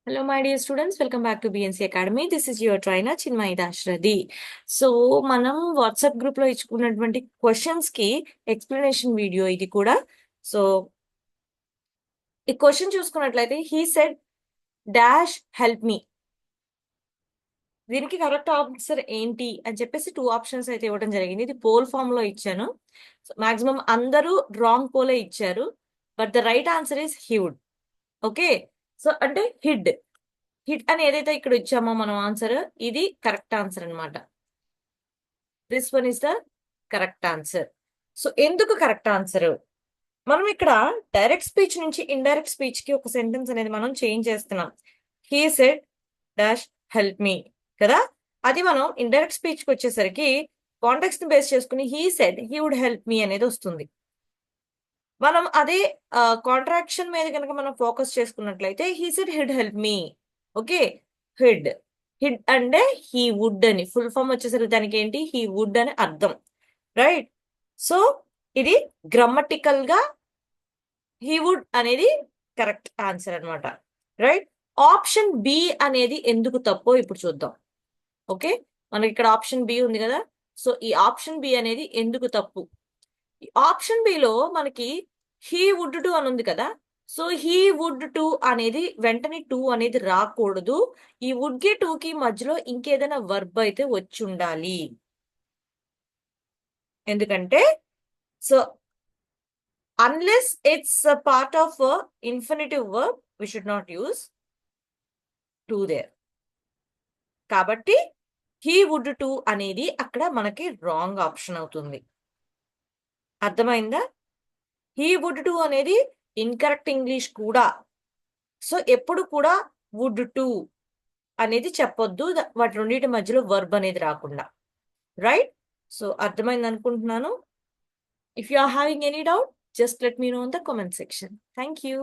Hello, my dear students. Welcome back to BNC Academy. This is your trainer, Chinmay Dashradi. So మనం WhatsApp group లో ఇచ్చుకున్నటువంటి questions కి explanation video ఇది కూడా. So ఈ question చూసుకున్నట్లయితే he said dash help మీ, దీనికి correct answer ఏంటి అని చెప్పేసి 2 ఆప్షన్స్ అయితే ఇవ్వడం జరిగింది. ఇది పోల్ ఫామ్ లో ఇచ్చాను. మాక్సిమం అందరూ రాంగ్ పోలే ఇచ్చారు, but the right answer is hued. Okay, so అంటే హిడ్ అని ఏదైతే ఇక్కడ ఇచ్చామో మనం ఆన్సర్, ఇది కరెక్ట్ ఆన్సర్ అన్నమాట. This one is the correct answer. So ఎందుకు కరెక్ట్ ఆన్సర్? మనం ఇక్కడ డైరెక్ట్ స్పీచ్ నుంచి ఇండైరెక్ట్ స్పీచ్ కి ఒక సెంటెన్స్ అనేది మనం చేంజ్ చేస్తున్నాం. He said dash help me కదా, అది మనం ఇండైరెక్ట్ స్పీచ్ కి వచ్చేసరికి కాంటెక్స్ట్ ని బేస్ చేసుకుని he said he would help me అనేది వస్తుంది. మనం అదే కాంట్రాక్షన్ మీద కనుక మనం ఫోకస్ చేసుకున్నట్లయితే he said hid help me. Okay, hid అంటే హీ వుడ్ అని ఫుల్ ఫామ్ వచ్చేసరికి దానికి ఏంటి, హీ వుడ్ అని అర్థం, రైట్? సో ఇది గ్రామటికల్ గా హీ వుడ్ అనేది కరెక్ట్ ఆన్సర్ అన్నమాట, రైట్? ఆప్షన్ బి అనేది ఎందుకు తప్పో ఇప్పుడు చూద్దాం. ఓకే, మనకి ఇక్కడ ఆప్షన్ బి ఉంది కదా, సో ఈ ఆప్షన్ బి అనేది ఎందుకు తప్పు? ఈ ఆప్షన్ బిలో మనకి హీ వుడ్ టు అని ఉంది కదా, సో హీ వుడ్ టు అనేది వెంటనే టు అనేది రాకూడదు. ఈ వుడ్ కి టు కి మధ్యలో ఇంకేదైనా వర్బ్ అయితే వచ్చి ఉండాలి. ఎందుకంటే so unless it's part of infinitive verb we should not use to there. కాబట్టి హీ వుడ్ టు అనేది అక్కడ మనకి రాంగ్ ఆప్షన్ అవుతుంది. అర్థమైందా? హీ వుడ్ టు అనేది ఇన్కరెక్ట్ ఇంగ్లీష్ కూడా. సో ఎప్పుడు కూడా వుడ్ టు అనేది చెప్పొద్దు, వాటి రెండింటి మధ్యలో వర్బ్ అనేది రాకుండా, రైట్? సో అర్థమైంది అనుకుంటున్నాను. If you are having any doubt, just let me know in the comment section. Thank you.